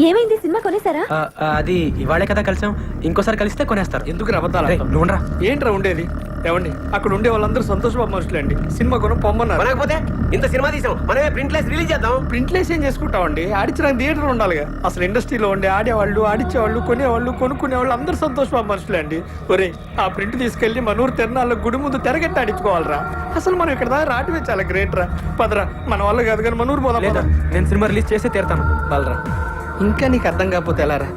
ఏమైంది? సినిమా కొనేసారా? అది ఇవాళే కదా కలిసాం, ఇంకోసారి కలిస్తే కొనేస్తారు. ఎందుకు రబద్దాలు? నువ్వురా. ఏంట్రా ఉండేది? ఏమండి, అక్కడ ఉండే వాళ్ళందరూ సంతోషబాబు మనుషులే అండి. సినిమా కొనం పొమ్మన్నారు. మనకపోతే ఇంత సినిమా తీసాం, మనమే ప్రింట్లెస్ రిలీజ్ చేద్దాం. ప్రింట్లేసి ఏం చేసుకుంటామండి? ఆడించడానికి థియేటర్ ఉండాలిగా. అసలు ఇండస్ట్రీలో ఉండే ఆడేవాళ్ళు, ఆడించేవాళ్ళు, కొనేవాళ్ళు, కొనుక్కునేవాళ్ళు అందరూ సంతోషబాబు మనుషులే అండి. ఒరే, ఆ ప్రింట్ తీసుకెళ్లి మన ఊరు తిరణాల్లో గుడి ముందు తెరగట్టి ఆడించుకోవాలరా. అసలు మనం ఇక్కడ దాకా రావటమే చాలా గ్రేట్ రా. పదరా, మన వల్ల కాదు కానీ మన ఊరు పోదాం. లేదా నేను సినిమా రిలీజ్ చేసి తీరుతాను. బలరా, ఇంకా నీకు అర్థం కాకపోతే ఎలారా?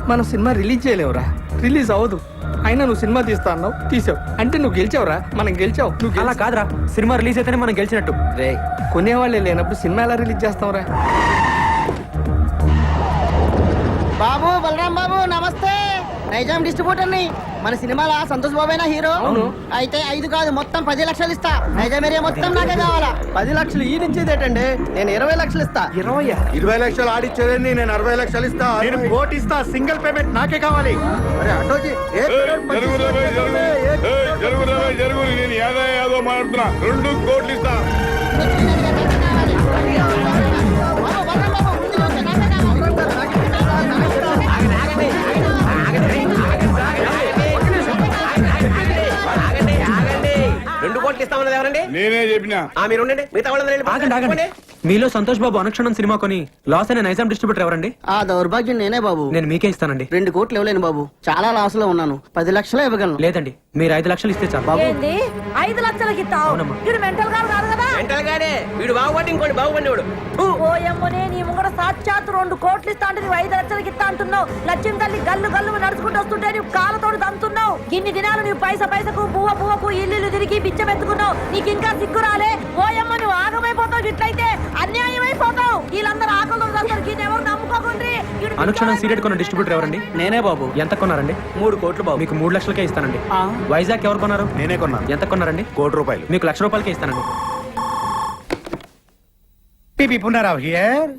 మనం సినిమా రిలీజ్ చేయలేవురా, రిలీజ్ అవ్వదు. అయినా నువ్వు సినిమా తీస్తా అన్నావు, తీసావు అంటే నువ్వు గెలిచావురా. మనం గెలిచావు. నువ్వు అలా కాదురా, సినిమా రిలీజ్ అయితేనే మనం గెలిచినట్టు. రే, కొనేవాళ్ళే లేనప్పుడు సినిమా ఎలా రిలీజ్ చేస్తావురా? బాబు, బలరాం బాబు, నమస్తే. నైజాం డిస్ట్రిబ్యూటర్ ని. మన సినిమాలో సంతోష్ బాబేనా హీరో? అవును. అయితే 5 కాదు, మొత్తం 10 లక్షలు ఇస్తా. నైజాం ఏరియా మొత్తం నాకే కావాలా. 10 లక్షలు ఈ నుంచేదేటండి, నేను 20 లక్షలు ఇస్తా. 20 లక్షలు ఆడిచ్చేదండి, నేను 60 లక్షలు ఇస్తా. నేను కోటి ఇస్తా, సింగిల్ పేమెంట్ నాకే కావాలి. అరే అటోజీ, జరుగు నేను ఏదో మాట్లాడుతున్నా. 2 కోట్లు ఇస్తా. బాబు, బలరాం బాబు, ముందు వచ్చే నాకే కావాలి. 2 కోట్లు ఇస్తామన్నది ఎవరండి? నేనే చెప్పినా. మీరు ఉండండి, మిగతా వాళ్ళందరూ వెళ్ళి ఆగండి ఆగండి. మీలో సంతోష్ బాబు అనుక్షణం సినిమా కొని లాస్ అయిన నైజాం డిస్ట్రిబ్యూటర్ ఎవరండి? ఆ దౌర్భాగ్యం నేనే బాబు. నేను మీకే ఇస్తానండి. 2 కోట్లు ఇవ్వలేను బాబు, చాలా లాస్ లో ఉన్నాను. 10 లక్షలే ఇవ్వగలను. లేదండి, మీరు 5 లక్షలు ఇస్తే చాలు. బాబు ఏంది 5 లక్షలకి ఇస్తావు? వీడు మెంటల్ గారు కాదు కదా. మెంటల్ గానే వీడు బాగుపడి ఇంకోటి బాగుపడినవాడు. ఓ ఎమ్మనే, నీ ముంగడ సాక్షాత్ 2 కోట్లు ఇస్తా అంటే నువ్వు 5 లక్షలకి ఇస్తా అంటున్నావు. లక్ష్యం తల్లి గల్లు గల్లు నడుచుకుంటూ వస్తుంటే నువ్వు కాళ్ళతోడు దంతున్నావు. ఇన్ని దినాలు నువ్వు పైసకు పువ్వకు ఇల్లు తిరిగి బిచ్చమెత్తుకున్నావు. నీకు ఇంకా సిగ్గు రాలే? ఓయమ్మ, నువ్వు ఆగమైపోతావు. ఇట్లయితే అన్యాయం అయిపోతావు. వీళ్ళందరూ ఆకలి ఎవరు నమ్ముకోకుండ్రి. అనుక్షణం సీరియడ్ కొన్న డిస్ట్రిబ్యూటర్ ఎవరండి? నేనే బాబు. ఎంత కొన్నారండి? 3 కోట్లు బాబు. మీకు 3 లక్షలకే ఇస్తానండి. వైజాగ్ ఎవరు కొన్నారు? నేనే కొన్నాను. ఎంత కొన్నారండి? ₹1,00,00,000. మీకు ₹1,00,000కే ఇస్తానండి. పిపి పునరావ్ హియర్.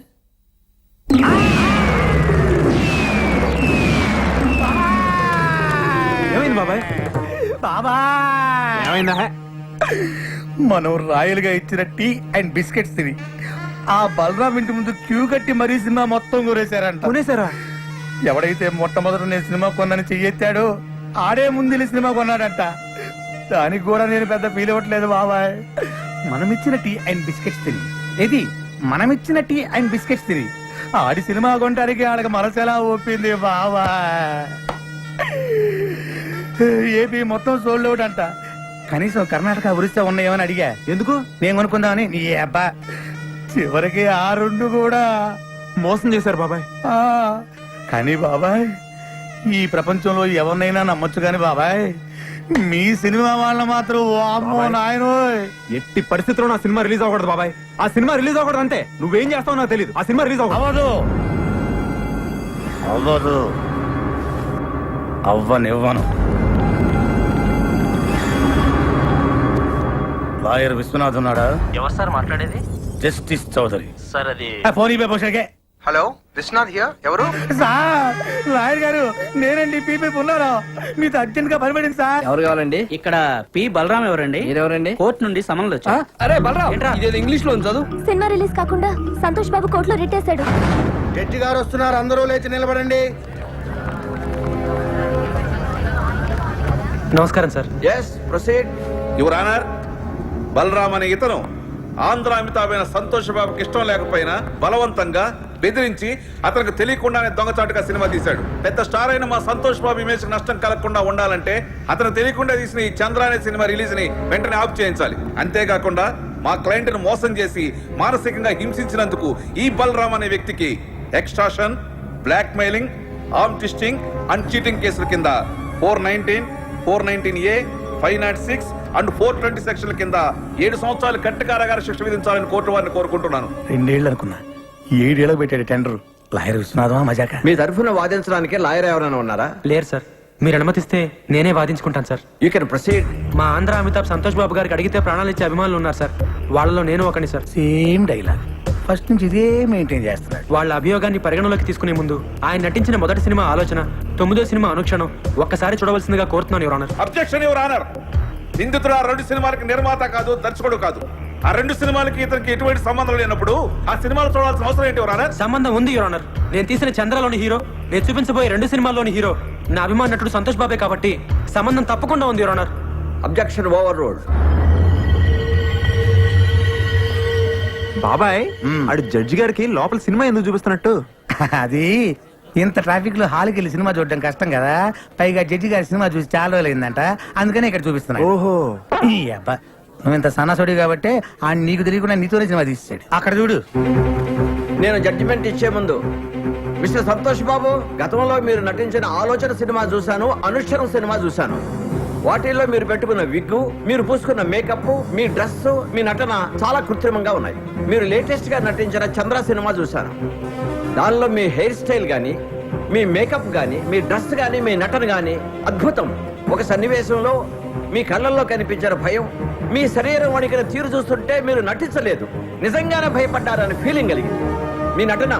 ఏమైంది బాబాయ్? బాబా ఏమైందా? మనం రాయలుగా ఇచ్చిన టీ అండ్ బిస్కెట్స్ తిని ఆ బలరాం ఇంటి ముందు క్యూ కట్టి మరీ సినిమా మొత్తం కొనేశారంట. కొనేసారా? ఎవడైతే మొట్టమొదట నేను సినిమా కొన్నాను చెయ్యెత్తాడో ఆడే ముందు సినిమా కొన్నాడంట. దానికి కూడా నేను పెద్ద ఫీల్ అవ్వట్లేదు బాబాయ్. మనమిచ్చిన టీ అండ్ బిస్కెట్స్ తిని ఇది మనమిచ్చిన టీ అండ్ బిస్కెట్స్ తిని ఆడి సినిమా కొనడానికి ఆడకి మనసు ఎలా ఒప్పింది బాబా. ఏపీ మొత్తం సోల్డ్ అవుట్ అంట. కనీసం కర్ణాటక ఒరిస్సా ఉన్నాయేమని అడిగా. ఎందుకు? నేను కొనుక్కుందామని. నీ అబ్బా, చివరికి ఆ 2 కూడా మోసం చేశారు బాబాయ్. కానీ బాబాయ్, ఈ ప్రపంచంలో ఎవరినైనా నమ్మొచ్చు కానీ బాబాయ్, మీ సినిమా వాళ్ళ మాత్రం వామ్మో నాయనోయ్. ఎట్టి పరిస్థితుల్లో నా సినిమా రిలీజ్ అవ్వకూడదు బాబాయ్. ఆ సినిమా రిలీజ్ అవ్వకూడదు అంతే. నువ్వేం చేస్తావో నాకు తెలియదు. ఆ సినిమా రిలీజ్ అవ్వదు అవ్వదు అవ్వనివ్వను. లాయర్ విశ్వనాథ్ ఉన్నాడా? ఎవరు సార్ మాట్లాడేది? జస్టిస్ చౌదరి సార్ అది ఫోన్ ఇవ్వకే. Hello, Vishwanath here. ఎవరు? సార్, లాయర్ గారు నేనండి. పీపీ ఉన్నారా? మీతో అర్జెంట్ గా పనిపడింది సార్. ఎవరు కావాలండి? ఇక్కడ పి బలరాం ఎవరండి? మీరెవరండి? కోర్టు నుండి సమన్లు వచ్చా. అరే బలరాం, ఇదేదో ఇంగ్లీష్ లో చదువు. సినిమా రిలీజ్ కాకుండా సంతోష్ బాబు కోర్టులో రిట్టేశాడు. జడ్జి గారు వస్తున్నారు, అందరూ లేచి నిలబడండి. నమస్కారం sir. Yes, proceed. Your honour, Balaram అనే ఇతను ఆంధ్ర అమితాబైన సంతోష్ బాబుకి ఇష్టం లేకపోయినా బలవంతంగా బెదిరించి అతనికి తెలియకుండానే దొంగచాటుగా సినిమా తీశాడు. పెద్ద స్టార్ అయిన మా సంతోష్ బాబు ఇమేజ్ నష్టం కలగకుండా ఉండాలంటే అతను తెలియకుండా తీసిన ఈ చంద్ర అనే సినిమా రిలీజ్ ని వెంటనే ఆఫ్ చేయించాలి. అంతేకాకుండా మా క్లయింట్ ను మోసం చేసి మానసికంగా హింసించినందుకు ఈ బలరామ్ అనే వ్యక్తికి extortion, blackmailing, arm twisting and cheating కేసుల కింద 419, 419A, 506 అండ్ 420 సెక్షన్ల కింద 7 సంవత్సరాలు కట్టు కారాగార శిక్ష విధించాలని కోర్టు వారిని కోరుకుంటున్నాను. 2 ఏళ్ళు అనుకున్నా, 7 ఏళ్ళకి పెట్టాడు టెండర్. లాయర్ విశ్వనాథమా మజాక? మీ తరఫున వాదించడానికి లాయర్ ఎవరైనా ఉన్నారా? లేరు సార్. మీరు అనుమతిస్తే నేనే వాదించుకుంటాను సార్. You can proceed. మా ఆంధ్ర అమితాబ్ సంతోష్ బాబు గారికి అడిగితే ప్రాణాలు ఇచ్చే అభిమానులు ఉన్నారు సార్. వాళ్ళలో నేను ఒకని సార్. Same dialogue. ఫస్ట్ నుంచి ఇదే మెయింటైన్ చేస్తున్నాడు. వాళ్ళ అభియోగాన్ని పరిగణలోకి తీసుకునే ముందు ఆయన నటించిన మొదటి సినిమా ఆలోచన, 9వ సినిమా అనుక్షణం ఒక్కసారి చూడవలసిందిగా కోరుతున్నాను your honour. Objection your honour. నిందితుడు 2 సినిమాలకు నిర్మాత కాదు, దర్శకుడు కాదు. ఆ రెండు సినిమాలకి ఇతనికి ఎటువంటి సంబంధం లేనప్పుడు ఆ సినిమాలు చూడాల్సిన అవసరం ఏంటి యువర్ ఆనర్? సంబంధం ఉంది యువర్ ఆనర్. నేను తీసిన చంద్రలోని హీరో, నేను చూపించబోయే రెండు సినిమాల్లోని హీరో నా అభిమాన నటుడు సంతోష్ బాబే కాబట్టి సంబంధం తప్పకుండా ఉంది your honour. Objection over road. బాబాయ్ ఆడు జడ్జి గారికి లోపల సినిమా ఎందుకు చూపిస్తున్నట్టు? అది ఇంత ట్రాఫిక్ లో హాల్కి వెళ్ళి సినిమా చూడడం కష్టం కదా, పైగా జడ్జి గారి సినిమా చూసి చాలా రోజులు అయిందంట, అందుకనే ఇక్కడ చూపిస్తున్నా. ఓహో, ఈ అబ్బా నువ్వు ఇంత సన్నాసుడి కాబట్టి ఆ నీకు తెలియకుండా నీతోనే సినిమా తీసాడు. అక్కడ చూడు. నేను జడ్జిమెంట్ ఇచ్చే ముందు మిస్టర్ సంతోష్ బాబు, గతంలో మీరు నటించిన ఆలోచన సినిమా చూశాను, అనుష్ఠరం సినిమా చూశాను. వాటిల్లో మీరు పెట్టుకున్న విగ్గు, మీరు పూసుకున్న మేకప్, మీ డ్రెస్, మీ నటన చాలా కృత్రిమంగా ఉన్నాయి. మీరు లేటెస్ట్ గా నటించిన చంద్ర సినిమా చూశాను. దానిలో మీ హెయిర్ స్టైల్ గానీ, మీ మేకప్ గానీ, మీ డ్రెస్ గానీ, మీ నటన గానీ అద్భుతం. ఒక సన్నివేశంలో మీ కళ్ళల్లో కనిపించిన భయం, మీ శరీరం వణికిన తీరు చూస్తుంటే మీరు నటించలేదు, నిజంగానే భయపడ్డారని ఫీలింగ్ కలిగింది. మీ నటన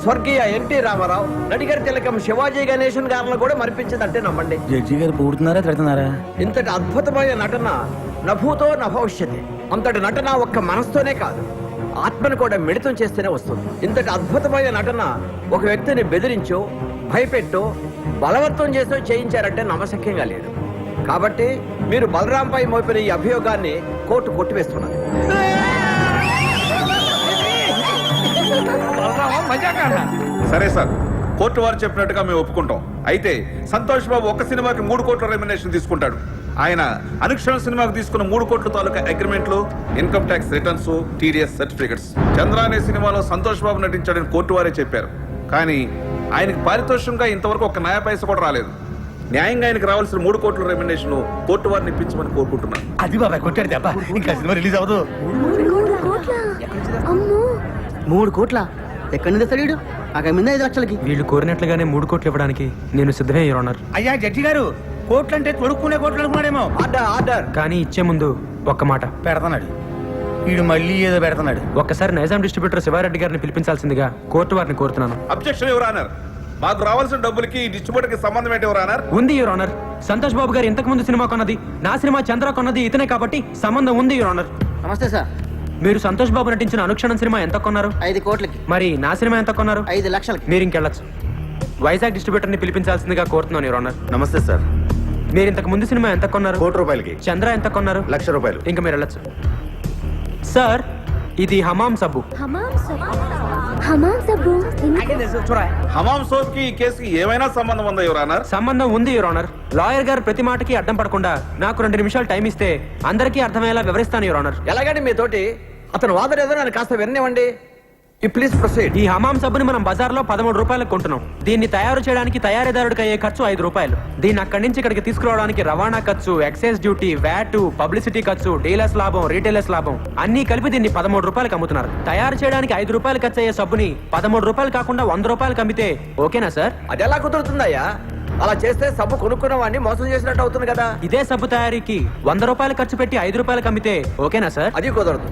స్వర్గీయ ఎన్టీ రామారావు, నడిగర్ తిలకం శివాజీ గణేశన్ గారిలో కూడా మరిపించిందంటే నమ్మండి. జడ్జి గారు పూడుతున్నారా తిడుతున్నారా? ఇంతటి అద్భుతమైన నటన నభూతో నభవిష్యతి. అంతటి నటన ఒక్క మనసుతోనే కాదు, ఆత్మను కూడా మిళితం చేస్తేనే వస్తుంది. ఇంతటి అద్భుతమైన నటన ఒక వ్యక్తిని బెదిరించో, భయపెట్టో, బలవంతం చేసో చేయించారంటే నమ్మశక్యంగా లేదు. కాబట్టి మీరు బలరాంపై మోపిన ఈ అభియోగాన్ని కోర్టు కొట్టివేస్తున్నది. సరే సార్, కోర్టు వారు చెప్పినట్టుగా మేము ఒప్పుకుంటాం. అయితే సంతోష్ బాబు ఒక్క సినిమాకి 3 కోట్ల రెమ్యునరేషన్ తీసుకుంటాడు. ఆయన అనుక్షణం సినిమాకు తీసుకున్న 3 కోట్ల తాలూకా అగ్రిమెంట్లు, income tax returns, TDS certificates. Chandra అనే సినిమాలో సంతోష్ బాబు నటించాడని కోర్టు వారే చెప్పారు. కానీ ఆయనకి పారితోషికంగా ఇంతవరకు ఒక నయా పైస కూడా రాలేదు. న్యాయంగా ఆయనకు రావాల్సిన 3 కోట్ల రెమ్యునరేషన్ కోర్టు వారిని ఇప్పించమని కోరుకుంటున్నాను. అది బాబాయ్ కొట్టాడు దెబ్బ, ఇంకా సినిమా రిలీజ్ అవ్వదు. 3 కోట్ల ఎక్కడి నుంచి తెస్తాడు? అక్కడ మీద 5 లక్షలకి. వీళ్ళు కోరినట్లుగానే 3 కోట్లు ఇవ్వడానికి నేను సిద్ధమే యువర్ ఆనర్. అయ్యా జడ్జి గారు, కోట్లు అంటే తొడుక్కునే కోట్లు అనుకున్నాడేమో. Order order. కానీ ఇచ్చే ముందు ఒక్క మాట పెడతాడు వీడు, మళ్ళీ ఏదో పెడతాడు. ఒక్కసారి నైజాం డిస్ట్రిబ్యూటర్ శివారెడ్డి గారిని పిలిపించాల్సిందిగా కోర్టు వారిని కోరుతున్నాను. Objection your honour. మాకు రావాల్సిన డబ్బులకి ఈ డిస్ట్రిబ్యూటర్ కి సంబంధం ఏంటి యువర్ ఆనర్? ఉంది యువర్ ఆనర్. సంతోష్ బాబు గారు ఇంతకు ముందు సినిమా కొన్నది, నా సినిమా చంద్ర కొన్నది ఇతనే కాబట్టి సంబంధం ఉంది యువర్ ఆనర్. నమస్తే సార్. మీరు సంతోష్ బాబు నటించిన అనుక్షణం సినిమా ఎంత కొన్నారు? 5 కోట్లకి. మరి నా సినిమా ఎంత కొన్నారు? 5 లక్షలకి. మీరు ఇంకెళ్ళచ్చు. వైజాగ్ డిస్ట్రిబ్యూటర్ ని పిలిపించాల్సిందిగా కోరుతున్నాను యువర్ ఆనర్. నమస్తే సార్. మీరు ఇంతకు ముందు సినిమా ఎంత కొన్నారు? 1 కోటి రూపాయలకి. చంద్ర ఎంత కొన్నారు? 1,00,000 రూపాయలు. ఇంకా మీరు వెళ్ళచ్చు. సార్, ఇది హమాం సబ్బు. హమాం సబ్బు హమాం సోప్ కి ఈ కేసుకి ఏమైనా సంబంధం ఉందా యువర్ ఆనర్? సంబంధం ఉంది యువర్ ఆనర్. లాయర్ గారు ప్రతి మాటకి అడ్డం పడకుండా నాకు 2 నిమిషాలు టైం ఇస్తే అందరికీ అర్థమయ్యేలా వివరిస్తాను యువర్ ఆనర్. ఎలాగండి మీతోటి అతను వాదన ఏదో నన్ను కాస్త విననివ్వండి. Please proceed. ఈ హమాం సబ్బుని మనం బజార్లో 13 రూపాయలకు కొంటున్నాం. దీన్ని తయారు చేయడానికి తయారీదారుడికి అయ్యే ఖర్చు 5 రూపాయలు. దీన్ని అక్కడి నుంచి ఇక్కడికి తీసుకురావడానికి రవాణా ఖర్చు, ఎక్సైజ్ డ్యూటీ, వ్యాట్, పబ్లిసిటీ ఖర్చు, డీలర్స్ లాభం, రీటైలర్స్ లాభం అన్ని కలిపి దీన్ని 13 రూపాయలకు అమ్ముతున్నారు. తయారు చేయడానికి 5 రూపాయలు ఖర్చు అయ్యే సబ్బుని 13 రూపాయలు కాకుండా 100 రూపాయలకు అమ్మితే ఓకేనా సార్? అది ఎలా కుదురుతుందయ్యా? అలా చేస్తే సబ్బు కొనుక్కున్న వాడిని మోసం చేసినట్టు అవుతుంది కదా. ఇదే సబ్బు తయారీకి 100 రూపాయలు ఖర్చు పెట్టి 5 రూపాయలకు అమ్మితే ఓకేనా సార్? అది కుదరదు.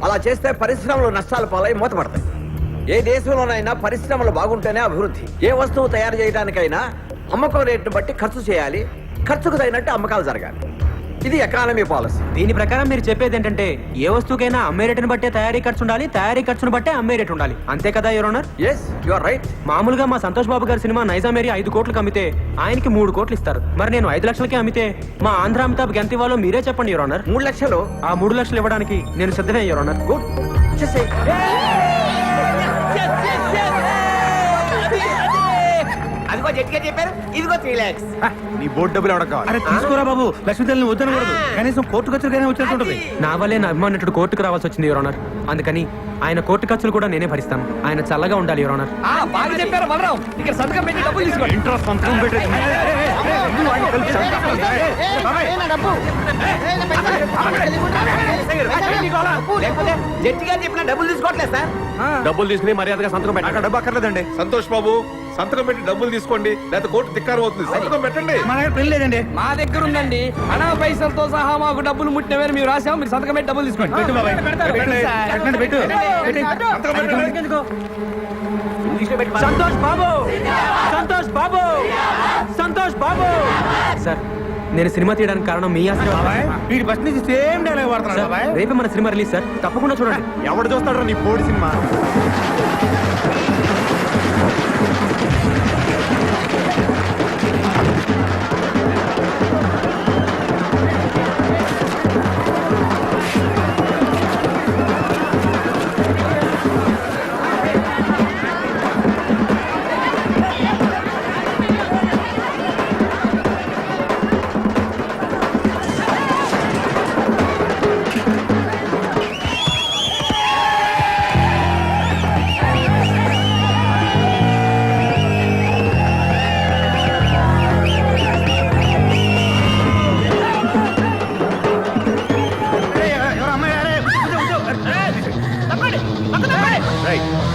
అలా చేస్తే పరిశ్రమలు నష్టాలు పాలై మూతపడతాయి. ఏ దేశంలోనైనా పరిశ్రమలు బాగుంటేనే అభివృద్ధి. ఏ వస్తువు తయారు చేయడానికైనా అమ్మకం రేటును బట్టి ఖర్చు చేయాలి, ఖర్చుకు తగినట్టు అమ్మకాలు జరగాలి. ఇది ఎకానమీ పాలసీ. దీని ప్రకారం మీరు చెప్పేది ఏంటంటే ఏ వస్తువుకైనా అమ్మే రేటును బట్టే తయారీ ఖర్చు ఉండాలి, తయారీ ఖర్చును బట్టే అమ్మే రేటు ఉండాలి. అంతే కదా your honour? Yes, you are right. మామూలుగా మా సంతోష్ బాబు గారి సినిమా నైజాం ఏరియా 5 కోట్లకు అమ్మితే ఆయనకి 3 కోట్లు ఇస్తారు. మరి నేను 5 లక్షలకే అమ్మితే మా ఆంధ్ర అమితాబ్కి ఎంత ఇవ్వాలో మీరే చెప్పండి యువర్ ఆనర్. 3 లక్షలు. ఆ 3 లక్షలు ఇవ్వడానికి నేను సిద్ధమే యువర్ ఆనర్. గుడ్, చేసేయ్. అదిగో జడ్జిగా చెప్పారు, ఇదిగో 3 lakhs. నీ బోర్డు డబ్బులు ఎవడ కావాలి? అరే తీసుకోరా బాబు, లక్ష్మీదేవిని వద్దనకూడదు. కనీసం కోర్టు ఖర్చులకైనా వచ్చేస్తుంటది. నా వల్లే నా అభిమానుడు కోర్టుకు రావాల్సి వచ్చింది యువర్ ఆనర్. అందుకని ఆయన కోర్టు ఖర్చులు కూడా నేనే భరిస్తాను. ఆయన చల్లగా ఉండాలి యువర్ ఆనర్. బాగా చెప్పారు బలరాం. ఇక్కడ సంతకం పెట్టి డబ్బులు తీసుకోండి. జడ్జి గారు చెప్పిన డబ్బులు తీసుకోవట్లేదు సార్. డబ్బులు తీసుకుని మర్యాదగా సంతకం పెట్ట. డబ్బు అక్కర్లేదండి. సంతోష్ బాబు, సంతకం పెట్టి డబ్బులు తీసుకోండి, లేకపోతే కోర్టు ధిక్కారం అవుతుంది. సంతకం పెట్టండి. మన దగ్గర పెళ్లి లేదండి. మా దగ్గర ఉందండి. అనా పైసలతో సహా మాకు డబ్బులు ముట్టినవేరు మేము రాసాము. మీరు సంతకం పెట్టి డబ్బులు తీసుకోండి. పెట్టు బాబాయ్, పెట్టండి, పెట్టు. సంతకం పెట్టండి. సంతోష్ బాబు, సంతోష్ బాబు, సంతోష్ బాబు. సార్, నేను సినిమా తీయడానికి కారణం మీ ఆశీర్వాదం. బాబాయ్ వీడి ఫస్ట్ నుంచి సేమ్ డైలాగ్ వాడుతున్నాడు సార్, బాబాయ్. రేపే మన సినిమా రిలీజ్ సార్, తప్పకుండా చూడండి. ఎవడు చూస్తాడు నీ బోర్డు సినిమా?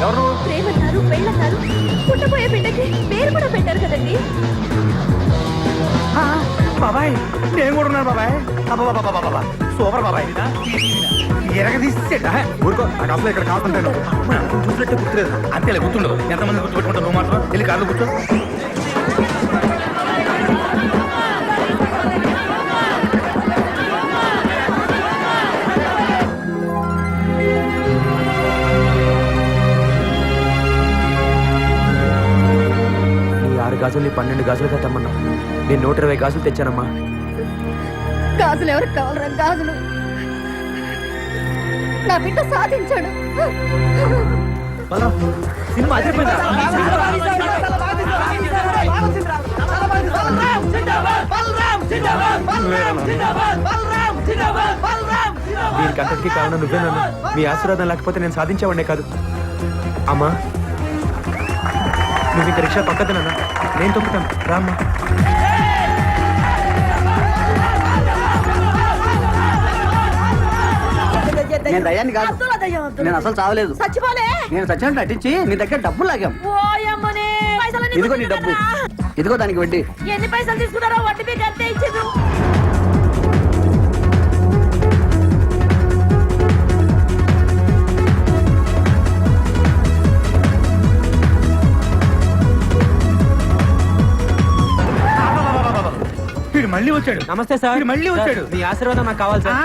ఎవరు? ప్రేమన్నారు పెళ్ళన్నారు పుట్టబోయే బిడ్డకి పేరు కూడా పెట్టారు కదండి. బాబాయ్ నేను కూడా ఉన్నాను బాబాయ్. అబ్బా సూపర్ బాబాయ్. ఎరగ తీసేట ఊరుకో, నాకు అసలు ఇక్కడ కాకుంటాను చూసినట్టే గుర్తులేదు. అంతేలే గుర్తుండదు. ఎంతమంది గుర్తుపెట్టుకుంటారు నువ్వు మాత్రం. వెళ్ళి కార్లో కూర్చో. ఈ 6 గాజుల్ని 12 గాజులుగా తెమ్మన్నా. నేను 120 గాజులు తెచ్చానమ్మా. గాజులు ఎవరికి కావాలరా గాజులు? నా బిడ్డ సాధించాడు. సినిమా అదిరిపోయిందా? దీనికి అంతటికీ కారణం నువ్వేనన్నా. మీ ఆశీర్వాదం లేకపోతే నేను సాధించేవాడినే కాదు. అమ్మా నువ్వు ఇంక రిక్షా పక్కదనన్నా, నేను తొక్కుతాను రామ్మా. నేను దయ్యాన్ని కాదు. అద్దుల దయ్యం, అద్దుల నేను అసలు చావలేదు. చచ్చిపోలే. నేను సచ్చినట్టు నటించి నీ దగ్గర డబ్బులు లాగాం. ఓయమ్మనే, పైసలన్నీ ఇదిగో నీ డబ్బు. గుంజుకున్నారా? ఇదిగో దానికి వడ్డీ. ఎన్ని పైసలు తీసుకున్నారో వడ్డీ మీకు అంతే ఇచ్చిండ్రు. వీడు మళ్ళీ వచ్చాడు. నమస్తే సార్. వీడు మళ్ళీ వచ్చాడు. సార్, మీ ఆశీర్వాదం నాకు కావాలి సార్.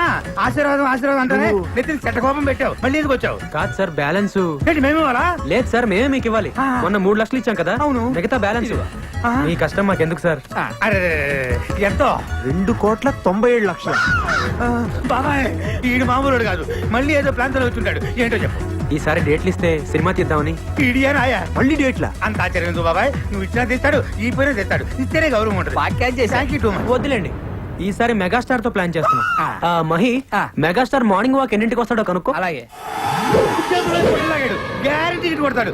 ఆశీర్వాదం ఆశీర్వాదం అంటానే నెత్తిని చెట్ట కోపం పెట్టావు. మళ్ళీ ఎందుకు వచ్చావు? కాదు సార్, బ్యాలెన్స్ ఏంటి మేము ఇవ్వాలా? లేదు సార్, మేమే మీకు ఇవ్వాలి. మొన్న 3 లక్షలు ఇచ్చాం కదా, అవును. మిగతా బ్యాలెన్స్ మీ కష్టం మాకెందుకు సార్? అరే ఎంతో 2,97,00,000. బాబాయ్ ఈడు మామూలుడు కాదు. మళ్ళీ ఏదో ప్లాన్ తో వచ్చుంటాడు. ఏంటో చెప్పు. ఈసారి డేట్లు ఇస్తే సినిమా తీద్దామని. ఈడియా నాయా? మళ్ళీ డేట్లా? అంత ఆశ్చర్యం ఎందుకు బాబాయ్? నువ్వు ఇచ్చినా తెస్తాడు, ఈ పోయినా తెస్తాడు. ఇస్తేనే గౌరవం ఉంటుంది. Thank you too much. వద్దులేండి, ఈసారి మెగాస్టార్ తో ప్లాన్ చేస్తున్నాం. మహి, మెగాస్టార్ మార్నింగ్ వాక్ ఎన్నింటికి వస్తాడో కనుక్కో. అలాగే గ్యారెంటీ కొడతాడు.